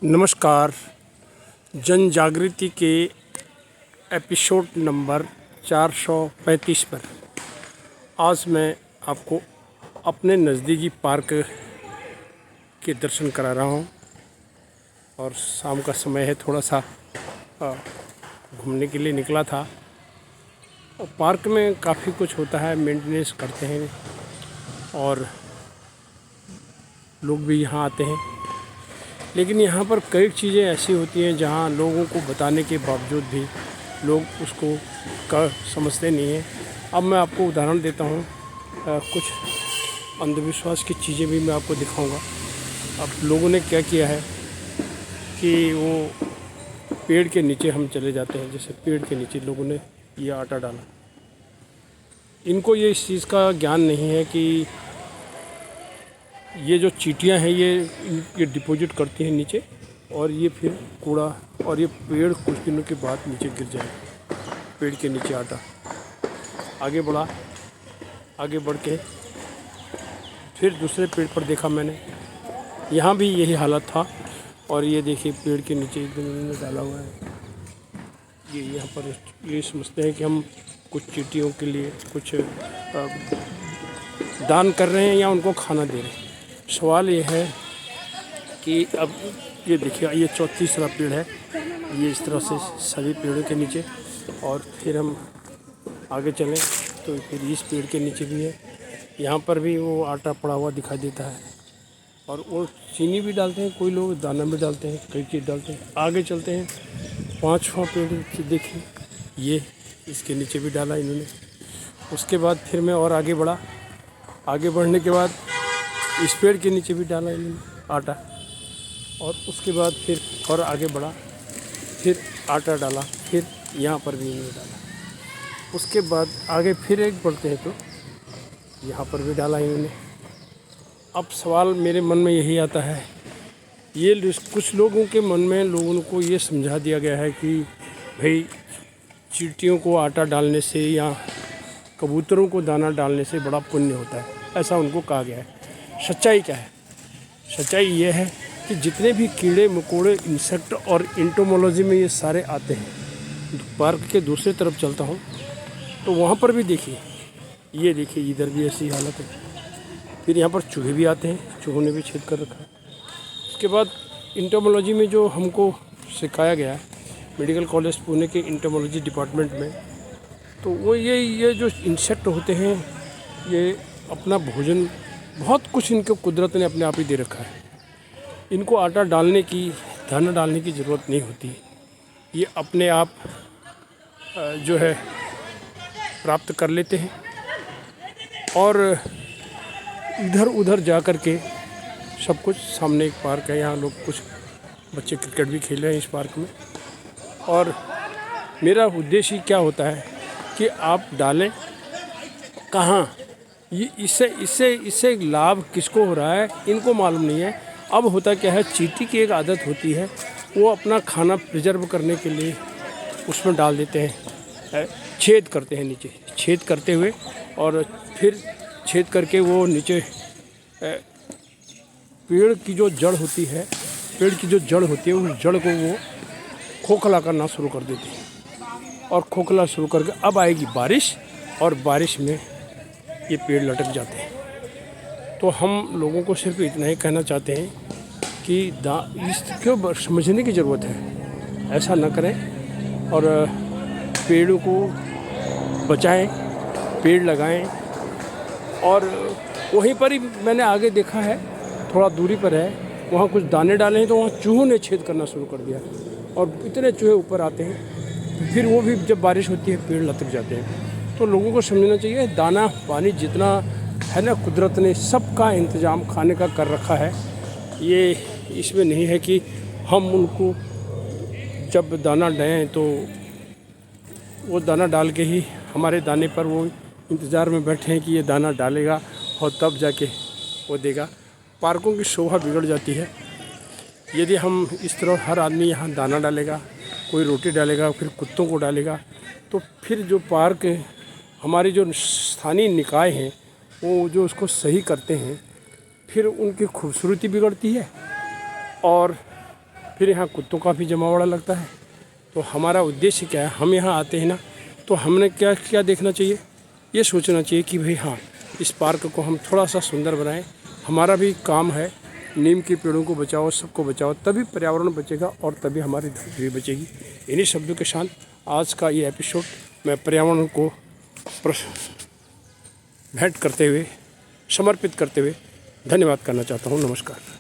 नमस्कार। जन जागृति के एपिसोड नंबर 435 पर आज मैं आपको अपने नज़दीकी पार्क के दर्शन करा रहा हूँ और शाम का समय है, थोड़ा सा घूमने के लिए निकला था। और पार्क में काफ़ी कुछ होता है, मेंटेनेंस करते हैं और लोग भी यहाँ आते हैं, लेकिन यहाँ पर कई चीज़ें ऐसी होती हैं जहाँ लोगों को बताने के बावजूद भी लोग उसको समझते नहीं हैं। अब मैं आपको उदाहरण देता हूँ, कुछ अंधविश्वास की चीज़ें भी मैं आपको दिखाऊंगा। अब लोगों ने क्या किया है कि वो पेड़ के नीचे हम चले जाते हैं, जैसे पेड़ के नीचे लोगों ने ये आटा डाला। इनको ये इस चीज़ का ज्ञान नहीं है कि ये जो चींटियां हैं ये डिपॉजिट करती हैं नीचे, और ये फिर कूड़ा, और ये पेड़ कुछ दिनों के बाद नीचे गिर जाएगा। पेड़ के नीचे आटा आगे बढ़ के फिर दूसरे पेड़ पर देखा मैंने, यहाँ भी यही हालत था। और ये देखिए पेड़ के नीचे एकदम इन्होंने डाला हुआ है। ये यहाँ पर ये समझते हैं कि हम कुछ चींटियों के लिए कुछ दान कर रहे हैं या उनको खाना दे रहे हैं। सवाल ये है कि अब ये देखिए, ये तीसरा पेड़ है, ये इस तरह से सभी पेड़ों के नीचे। और फिर हम आगे चलें तो फिर इस पेड़ के नीचे भी है, यहाँ पर भी वो आटा पड़ा हुआ दिखाई देता है। और वो चीनी भी डालते हैं, कोई लोग दाना भी डालते हैं, कई चीज़ डालते हैं। आगे चलते हैं, 5वां पेड़ देखिए, ये इसके नीचे भी डाला इन्होंने। उसके बाद फिर मैं और आगे बढ़ा, आगे बढ़ने के बाद इस पेड़ के नीचे भी डाला इन्होंने आटा। और उसके बाद फिर और आगे बढ़ा, फिर आटा डाला, फिर यहाँ पर भी इन्होंने डाला। उसके बाद आगे फिर एक बढ़ते हैं तो यहाँ पर भी डाला इन्होंने। अब सवाल मेरे मन में यही आता है, ये कुछ लोगों के मन में लोगों को ये समझा दिया गया है कि भाई चींटियों को आटा डालने से या कबूतरों को दाना डालने से बड़ा पुण्य होता है, ऐसा उनको कहा गया है। सच्चाई क्या है? सच्चाई ये है कि जितने भी कीड़े मकोड़े, इंसेक्ट और एंटोमोलॉजी में ये सारे आते हैं। पार्क के दूसरी तरफ चलता हूँ तो वहाँ पर भी देखिए, ये देखिए इधर भी ऐसी हालत है। फिर यहाँ पर चूहे भी आते हैं, चूहों ने भी छेद कर रखा है। उसके बाद एंटोमोलॉजी में जो हमको सिखाया गया है मेडिकल कॉलेज पुणे के एंटोमोलॉजी डिपार्टमेंट में, तो वो ये जो इंसेक्ट होते हैं, ये अपना भोजन, बहुत कुछ इनको कुदरत ने अपने आप ही दे रखा है। इनको आटा डालने की, दाना डालने की ज़रूरत नहीं होती। ये अपने आप जो है प्राप्त कर लेते हैं। और इधर उधर जा कर के सब कुछ, सामने एक पार्क है, यहाँ लोग कुछ बच्चे क्रिकेट भी खेल रहे हैं इस पार्क में। और मेरा उद्देश्य क्या होता है कि आप डालें कहाँ, ये इससे लाभ किसको हो रहा है इनको मालूम नहीं है। अब होता क्या है, चींटी की एक आदत होती है, वो अपना खाना प्रिजर्व करने के लिए उसमें डाल देते हैं, छेद करते हैं नीचे, छेद करते हुए, और फिर छेद करके वो नीचे पेड़ की जो जड़ होती है, उस जड़ को वो खोखला करना शुरू कर देते हैं। और खोखला शुरू करके अब आएगी बारिश, और बारिश में ये पेड़ लटक जाते हैं। तो हम लोगों को सिर्फ इतना ही कहना चाहते हैं कि इसको समझने की ज़रूरत है, ऐसा न करें और पेड़ों को बचाएं, पेड़ लगाएं। और वहीं पर ही मैंने आगे देखा है, थोड़ा दूरी पर है, वहाँ कुछ दाने डाले हैं, तो वहाँ चूहों ने छेद करना शुरू कर दिया, और इतने चूहे ऊपर आते हैं, फिर वो भी जब बारिश होती है पेड़ लटक जाते हैं। तो लोगों को समझना चाहिए, दाना पानी जितना है ना, कुदरत ने सबका इंतज़ाम खाने का कर रखा है। ये इसमें नहीं है कि हम उनको जब दाना दें तो वो दाना डाल के ही हमारे दाने पर वो इंतज़ार में बैठे हैं कि ये दाना डालेगा और तब जाके वो देगा। पार्कों की शोभा बिगड़ जाती है यदि हम इस तरह हर आदमी यहाँ दाना डालेगा, कोई रोटी डालेगा, फिर कुत्तों को डालेगा, तो फिर जो पार्क हमारे जो स्थानीय निकाय हैं वो जो उसको सही करते हैं, फिर उनकी खूबसूरती बिगड़ती है। और फिर यहाँ कुत्तों का भी जमावड़ा लगता है। तो हमारा उद्देश्य क्या है, हम यहाँ आते हैं ना, तो हमने क्या क्या देखना चाहिए, ये सोचना चाहिए कि भाई हाँ, इस पार्क को हम थोड़ा सा सुंदर बनाएं। हमारा भी काम है, नीम के पेड़ों को बचाओ, सबको बचाओ, तभी पर्यावरण बचेगा और तभी हमारी धरती भी बचेगी। इन्हीं शब्दों के साथ आज का ये एपिसोड मैं पर्यावरण को भेंट करते हुए, समर्पित करते हुए धन्यवाद करना चाहता हूँ। नमस्कार।